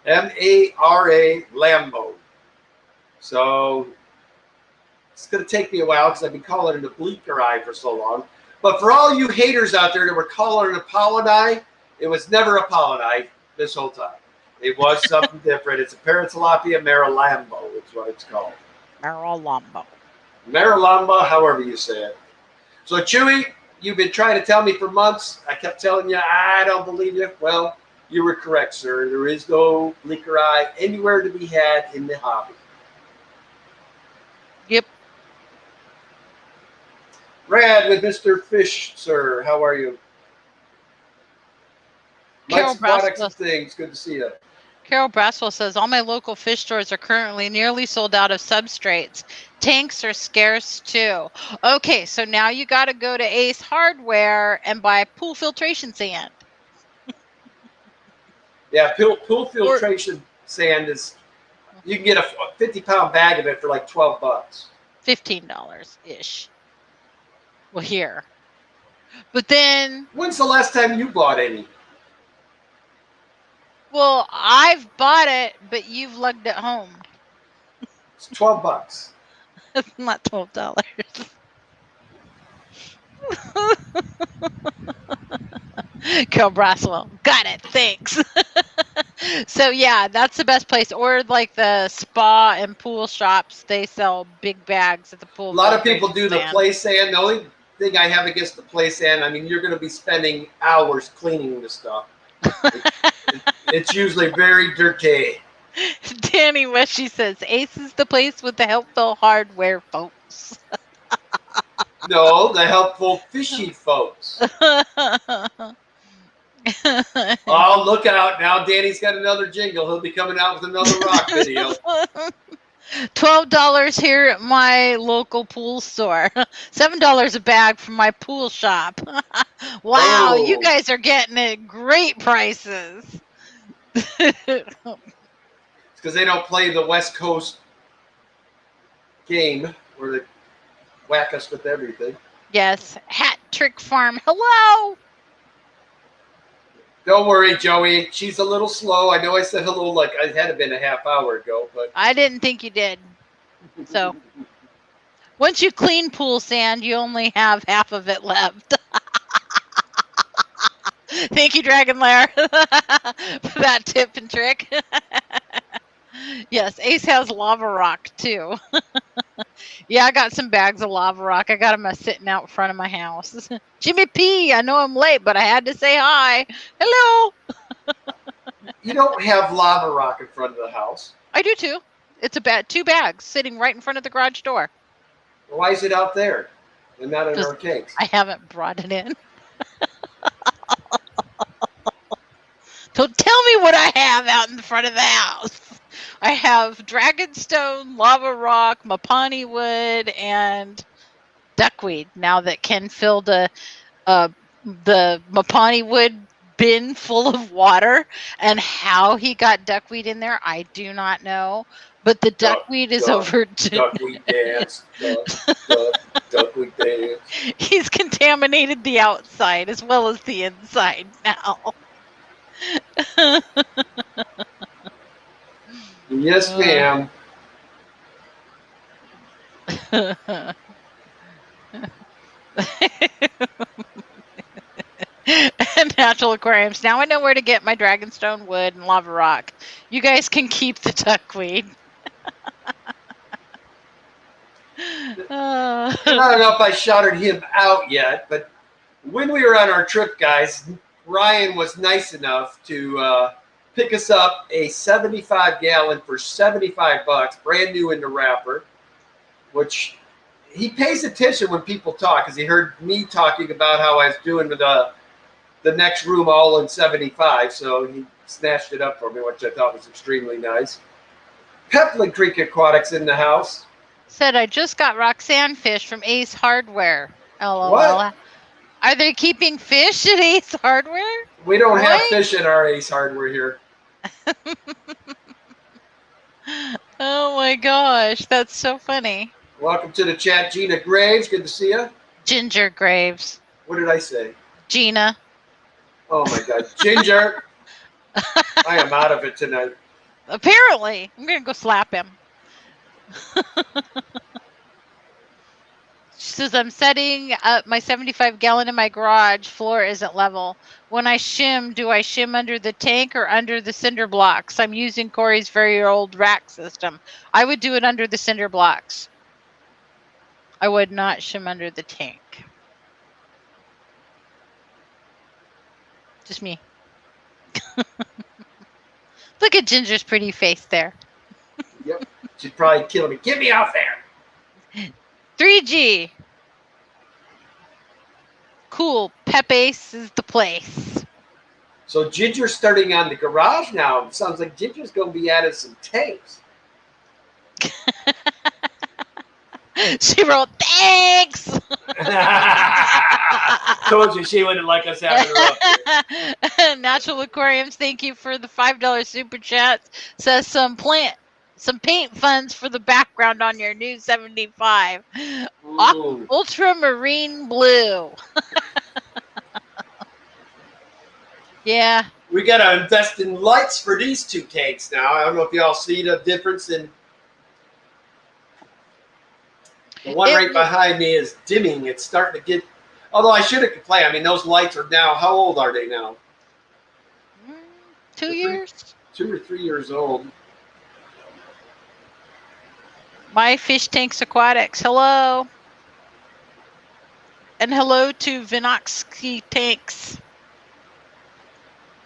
Mara Lambo. So it's going to take me a while because I've been calling it a bleaker eye for so long. But for all you haters out there that were calling it a pollen eye, it was never a pollen eye this whole time. It was something different. It's a Paratilapia Mara Lambo. It's what it's called. Mara-Lambo. Mara-Lambo, however you say it. So, Chewy, you've been trying to tell me for months. I kept telling you, I don't believe you. Well, you were correct, sir. There is no bleaker eye anywhere to be had in the hobby. Brad with Mr. Fish, sir. How are you? Carol Mike's Aquatics Braswell, and Things. Good to see you. Carol Braswell says all my local fish stores are currently nearly sold out of substrates. Tanks are scarce too. Okay, so now you got to go to Ace Hardware and buy pool filtration sand. Yeah, pool filtration sand is. You can get a 50-pound bag of it for like $12. $15 ish. Well, here. But then, When's the last time you bought any? well, I've bought it, but you've lugged it home. It's $12. It's not $12. Carol Braswell. Got it. Thanks. So yeah, that's the best place. Or like the spa and pool shops, they sell big bags at the pool. A lot of people do the sand. play sand. The only thing I have against the play sand, I mean, you're going to be spending hours cleaning the stuff. It's usually very dirty. Danny Weshy says Ace is the place with the helpful hardware, folks. No, the helpful fishy folks. Oh, look out. Now Danny's got another jingle. He'll be coming out with another rock video. $12 here at my local pool store. $7 a bag from my pool shop. Wow, Oh. you guys are getting it great prices. It's because they don't play the West Coast game where they whack us with everything. Yes, Hat Trick Farm. Hello. Don't worry, Joey. She's a little slow. I know I said hello like it had been a half hour ago, but I didn't think you did. So once you clean pool sand, you only have half of it left. Thank you, Dragon Lair, for that tip and trick. Yes, Ace has lava rock too. Yeah, I got some bags of lava rock. I got them sitting out front of my house. Jimmy P, I know I'm late, but I had to say hi. Hello. you don't have lava rock in front of the house. I do too. It's two bags sitting right in front of the garage door. Why is it out there and not in Just- our tanks? I haven't brought it in. Don't tell me what I have out in the front of the house. I have dragonstone, lava rock, mapani wood, and duckweed. Now that Ken filled the mapani wood bin full of water, and how he got duckweed in there, I do not know. But the duckweed is over. Duckweed dance. Duckweed dance. He's contaminated the outside as well as the inside now. Yes, ma'am. Natural aquariums. Now I know where to get my dragonstone wood and lava rock. You guys can keep the duckweed. I don't know if I shouted him out yet, but when we were on our trip, guys, Ryan was nice enough to pick us up a 75-gallon for $75, brand new in the wrapper, which he pays attention when people talk because he heard me talking about how I was doing the next room all in 75, so he snatched it up for me, which I thought was extremely nice. Pepland Creek Aquatics in the house. Said I just got Roxanne fish from Ace Hardware. LOL. What? Are they keeping fish at Ace Hardware? We don't have Right? fish in our Ace Hardware here. Oh my gosh, that's so funny. Welcome to the chat, Gina Graves. Good to see you. Ginger Graves. What did I say? Gina. Oh my God, Ginger! I am out of it tonight. Apparently. I'm going to go slap him. She says, I'm setting up my 75-gallon in my garage. Floor isn't level. When I shim, do I shim under the tank or under the cinder blocks? I'm using Corey's very old rack system. I would do it under the cinder blocks. I would not shim under the tank. Just me. Look at Ginger's pretty face there. Yep, she'd probably kill me. Get me out there! 3G. Cool. Pepe's is the place. So Ginger's starting on the garage now. It sounds like Ginger's going to be adding some tanks. She wrote, thanks. Told you she wouldn't like us having her up here. Natural Aquariums, thank you for the $5 super chat. Says some paint funds for the background on your new 75. Ooh. Ultramarine blue. Yeah. We got to invest in lights for these two tanks now. I don't know if y'all see the difference in. The one right behind me is dimming. It's starting to get. Although I shouldn't complain. I mean, those lights are now. How old are they now? 2 years. 2 or 3 years old. My Fish Tanks Aquatics. Hello. And hello to Vinoxky Tanks.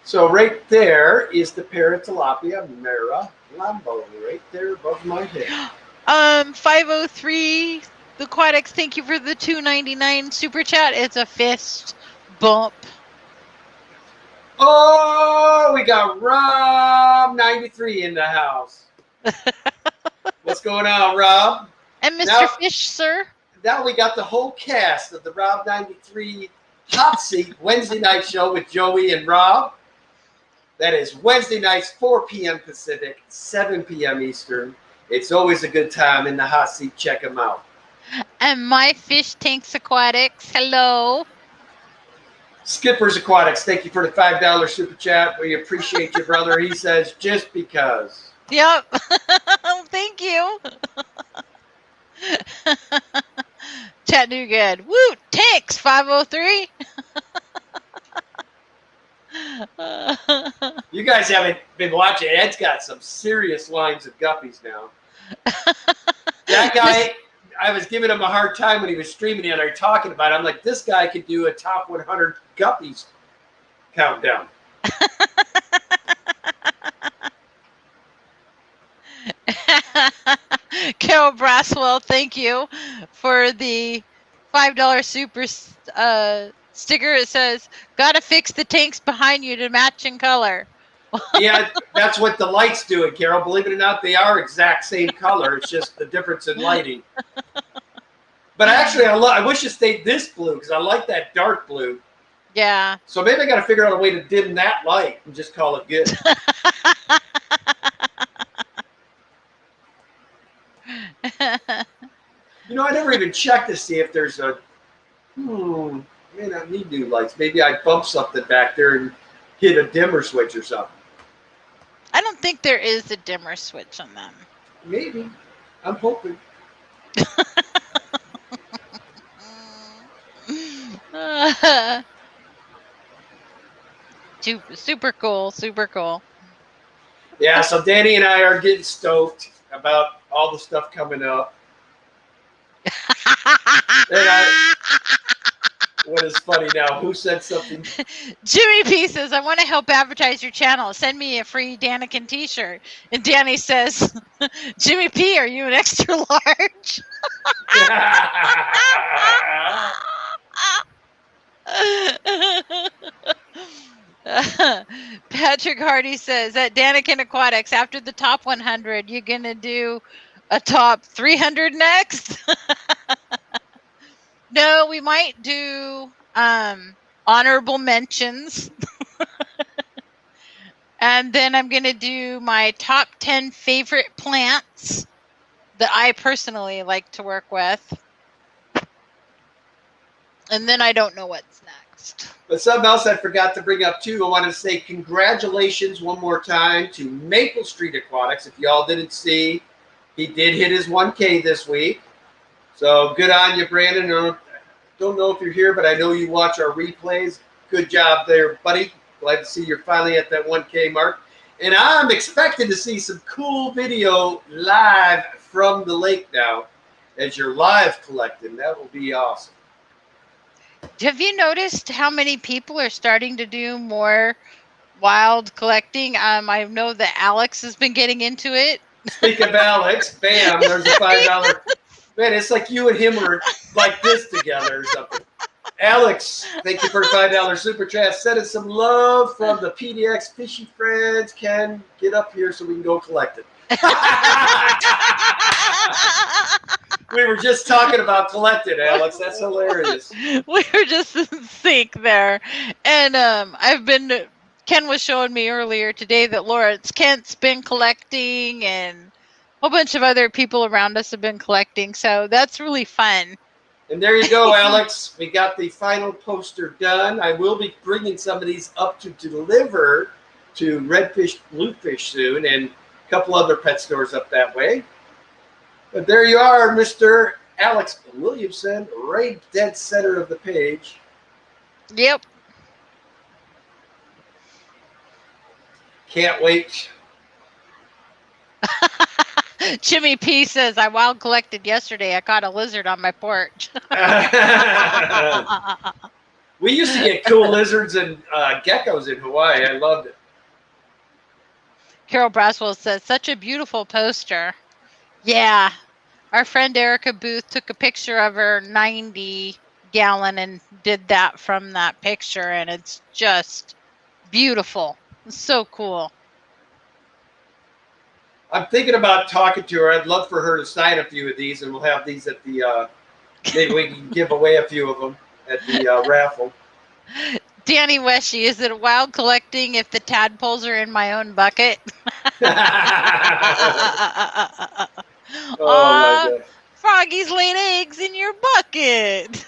So right there is the Paratilapia Mara Lambo, right there above my head. 503 the Aquatics, thank you for the $2.99 super chat. It's a fist bump. Oh, we got Rob 93 in the house. What's going on, Rob? And Mr. Now- Fish, sir. Now we got the whole cast of the Rob 93 Hot Seat Wednesday night show with Joey and Rob. That is Wednesday nights, 4 p.m. Pacific, 7 p.m. Eastern. It's always a good time in the hot seat. Check them out. And My Fish Tanks Aquatics. Hello. Skipper's Aquatics, thank you for the $5 super chat. We appreciate you, brother. He says, just because. Yep. Thank you. Chattanooga. Woo! Tanks 503. You guys haven't been watching. Ed's got some serious lines of guppies now. That guy, I was giving him a hard time when he was streaming it or talking about it. I'm like, this guy could do a top 100 guppies countdown. Carol Braswell, thank you for the $5 super sticker. It says, gotta fix the tanks behind you to match in color. Yeah, that's what the lights do it, Carol. Believe it or not, they are exact same color. It's just the difference in lighting. But actually, I wish it stayed this blue because I like that dark blue. Yeah. So maybe I got to figure out a way to dim that light and just call it good. You know, I never even checked to see if there's a. May not need new lights. Maybe I bump something back there and hit a dimmer switch or something. I don't think there is a dimmer switch on them. Maybe. I'm hoping. Super cool. Super cool. Yeah, so Danny and I are getting stoked about all the stuff coming up. What is funny now? Who said something? Jimmy P says, I want to help advertise your channel. Send me a free Daniken t-shirt. And Danny says, Jimmy P, are you an extra large? Patrick Hardy says, at Daniken Aquatics, after the top 100, you're going to do a top 300 next? No, we might do honorable mentions. And then I'm going to do my top 10 favorite plants that I personally like to work with. And then I don't know what's next. But something else I forgot to bring up too. I want to say congratulations one more time to Maple Street Aquatics. If y'all didn't see, he did hit his 1K this week. So good on you, Brandon. Don't know if you're here, but I know you watch our replays. Good job there, buddy. Glad to see you're finally at that 1K mark. And I'm expecting to see some cool video live from the lake now as you're live collecting. That will be awesome. Have you noticed how many people are starting to do more wild collecting? I know that Alex has been getting into it. Speak of Alex, bam, there's a $5. Man, it's like you and him are like this together or something. Alex, thank you for a $5 super chat. Send us some love from the PDX Fishy Friends. Ken, get up here so we can go collect it. We were just talking about collecting, Alex. That's hilarious. We were just in sync there. And Ken was showing me earlier today that Lawrence Kent's been collecting and a whole bunch of other people around us have been collecting. So that's really fun. And there you go, Alex. We got the final poster done. I will be bringing some of these up to deliver to Redfish, Bluefish soon, and a couple other pet stores up that way. But there you are, Mr. Alex Williamson, right dead center of the page. Yep. Can't wait. Jimmy P says, I wild collected yesterday. I caught a lizard on my porch. We used to get cool lizards and geckos in Hawaii. I loved it. Carol Braswell says, such a beautiful poster. Yeah. Our friend Erica Booth took a picture of her 90-gallon and did that from that picture, and it's just beautiful. It's so cool. I'm thinking about talking to her. I'd love for her to sign a few of these, and we'll have these at the maybe we can give away a few of them at the raffle. Danny Weshy, is it wild collecting if the tadpoles are in my own bucket? Oh my God. Froggies laid eggs in your bucket.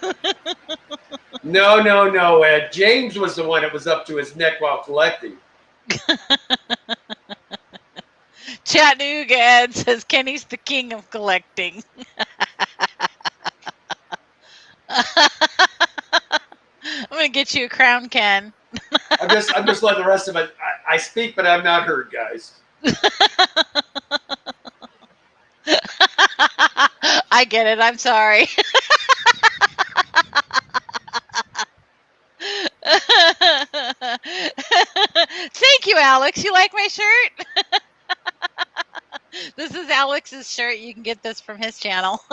No, Ed. James was the one that was up to his neck while collecting. Chattanooga Ed says Kenny's the king of collecting. I'm gonna get you a crown, Ken. I'm just letting the rest of it. I speak, but I'm not heard, guys. I get it. I'm sorry. Thank you, Alex. You like my shirt? This is Alex's shirt. You can get this from his channel.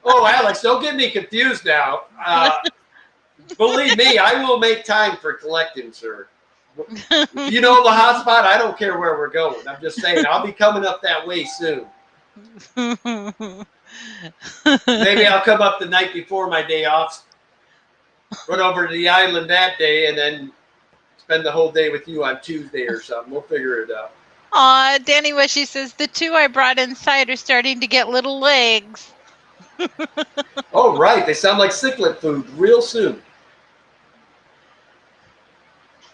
Oh, Alex, don't get me confused now. Believe me, I will make time for collecting, sir. You know the hotspot? I don't care where we're going. I'm just saying, I'll be coming up that way soon. Maybe I'll come up the night before my day off, run over to the island that day, and then spend the whole day with you on Tuesday or something. We'll figure it out. Aw, Danny Wishy says, the two I brought inside are starting to get little legs. Oh, right. They sound like cichlid food real soon.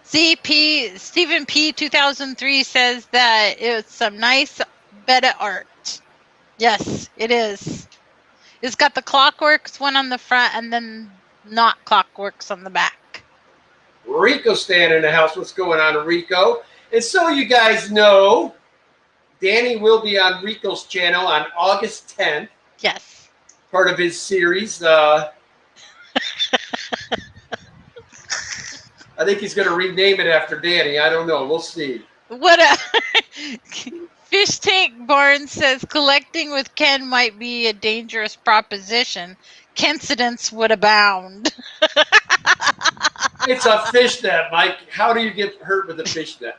Stephen P. 2003 says that it's some nice beta art. Yes, it is. It's got the Clockworks one on the front and then not Clockworks on the back. Rico's staying in the house. What's going on, Rico? And so you guys know, Danny will be on Rico's channel on August 10th. Yes. Part of his series. I think he's going to rename it after Danny. I don't know. We'll see. What a Fish Tank Barnes says collecting with Ken might be a dangerous proposition. Coincidence would abound. It's a fish net, Mike. How do you get hurt with a fish net?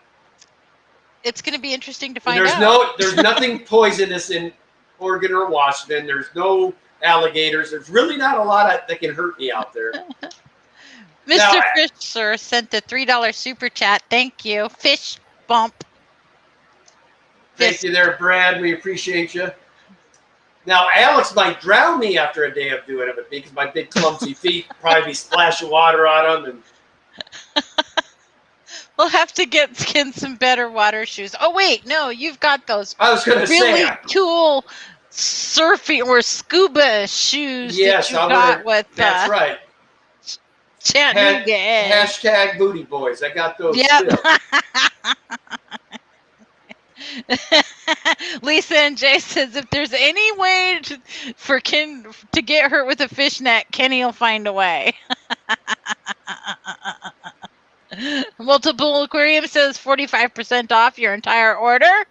It's going to be interesting to find out. There's nothing poisonous in Oregon or Washington. There's no alligators. There's really not a lot that can hurt me out there. Mr. Fisher sent a $3 super chat. Thank you. Fish bump. Thank you there, Brad. We appreciate you. Now, Alex might drown me after a day of doing it with me because my big clumsy feet probably be splashing water on them. And we'll have to get some better water shoes. Oh, wait. No, you've got those I was going to really say, cool surfing or scuba shoes yes, that you got with that's right. Chattanooga Ed. Hashtag booty boys. I got those Yep. still. Lisa and Jay says if there's any way for Ken to get hurt with a fishnet, Kenny will find a way. Multiple Aquarium says 45% off your entire order.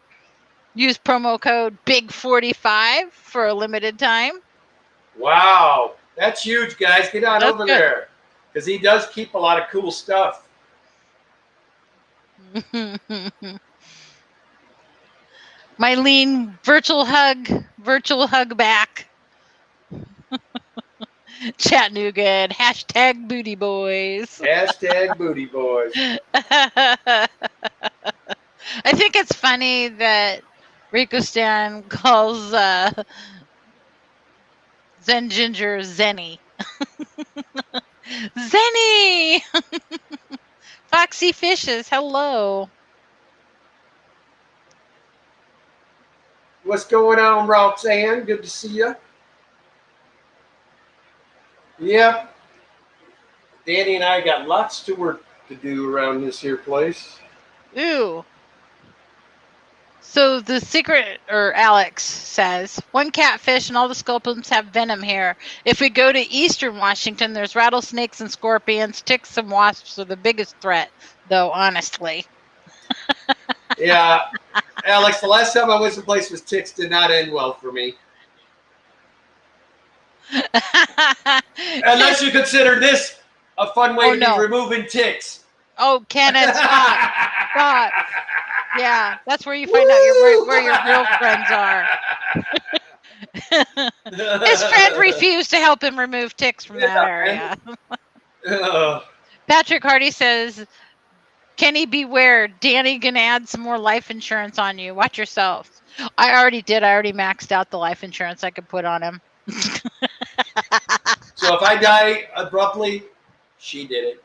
Use promo code BIG45 for a limited time. Wow. That's huge, guys. Get on over there. because he does keep a lot of cool stuff. Mylene, virtual hug back. Chattanooga, hashtag booty boys. Hashtag booty boys. I think it's funny that Rico Stan calls Zen Ginger Zenny. Zenny! Foxy Fishes, hello. What's going on, Roxanne? Good to see you. Yep. Danny and I got lots to work to do around this here place. Ooh. So the secret, or Alex says, one catfish and all the sculpins have venom here. If we go to eastern Washington, there's rattlesnakes and scorpions. Ticks and wasps are the biggest threat, though, honestly. Yeah. Alex, the last time I was in place with ticks did not end well for me. Unless you consider this a fun way to be removing ticks. Oh, Kenneth, stop. Yeah, that's where you find out where your real friends are. His friend refused to help him remove ticks from that area. Patrick Hardy says, Kenny, beware. Danny gonna add some more life insurance on you. Watch yourself. I already did. I already maxed out the life insurance I could put on him. So if I die abruptly, she did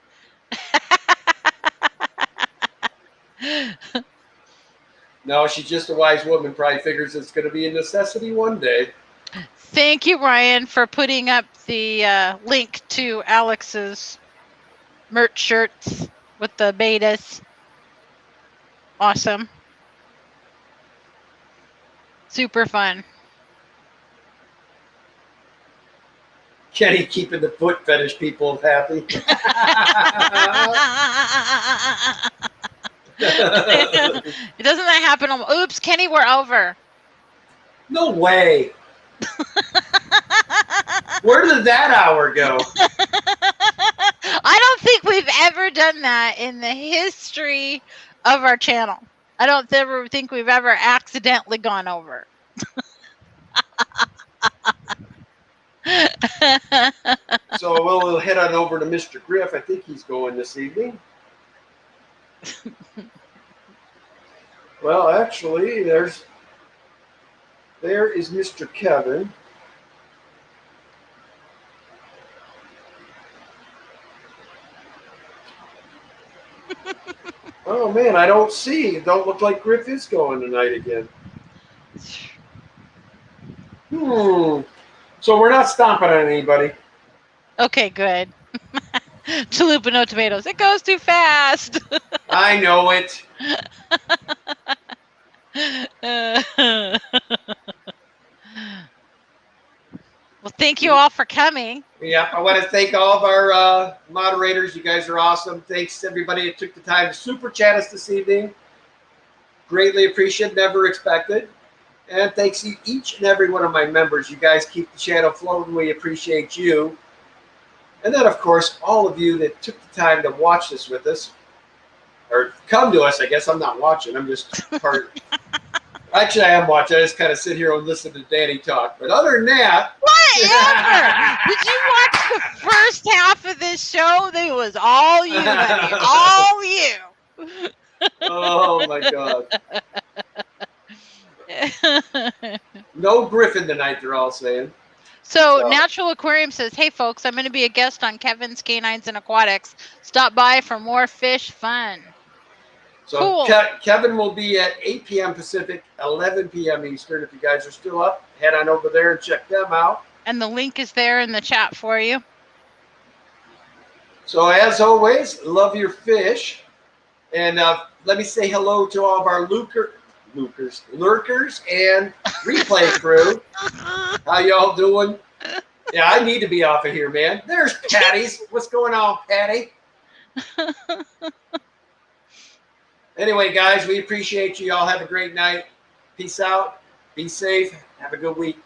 it. No, she's just a wise woman. Probably figures it's going to be a necessity one day. Thank you, Ryan, for putting up the link to Alex's merch shirts with the betas. Awesome. Super fun. Kenny keeping the foot fetish people happy. Doesn't that happen? Oops, Kenny, we're over. No way. Where did that hour go? I don't think we've ever done that in the history of our channel. I don't ever think we've ever accidentally gone over. So we'll head on over to Mr. Griff. I think he's going this evening. Well, actually, there is Mr. Kevin. Oh man, I don't see. It don't look like Griff is going tonight again. So we're not stomping on anybody. Okay, good. Chalupa, no tomatoes. It goes too fast. I know it. Well, thank you all for coming. Yeah, I want to thank all of our moderators. You guys are awesome. Thanks to everybody that took the time to super chat us this evening. Greatly appreciated, never expected. And thanks to each and every one of my members. You guys keep the channel floating. We appreciate you. And then, of course, all of you that took the time to watch this with us. Or come to us, I guess. I'm not watching. I'm just part. Actually, I am watching. I just kind of sit here and listen to Danny talk. But other than that. Whatever. Did you watch the first half of this show? It was all you, buddy. All you. Oh, my God. No Griffin tonight, they're all saying. So Natural Aquarium says, hey, folks, I'm going to be a guest on Kevin's Canines and Aquatics. Stop by for more fish fun. So cool. Kevin will be at 8 p.m. Pacific, 11 p.m. Eastern. If you guys are still up, head on over there and check them out. And the link is there in the chat for you. So as always, love your fish. And let me say hello to all of our lurkers and replay crew. How y'all doing? Yeah, I need to be off of here, man. There's Patty's. What's going on, Patty? Anyway, guys, we appreciate you. Y'all have a great night. Peace out. Be safe. Have a good week.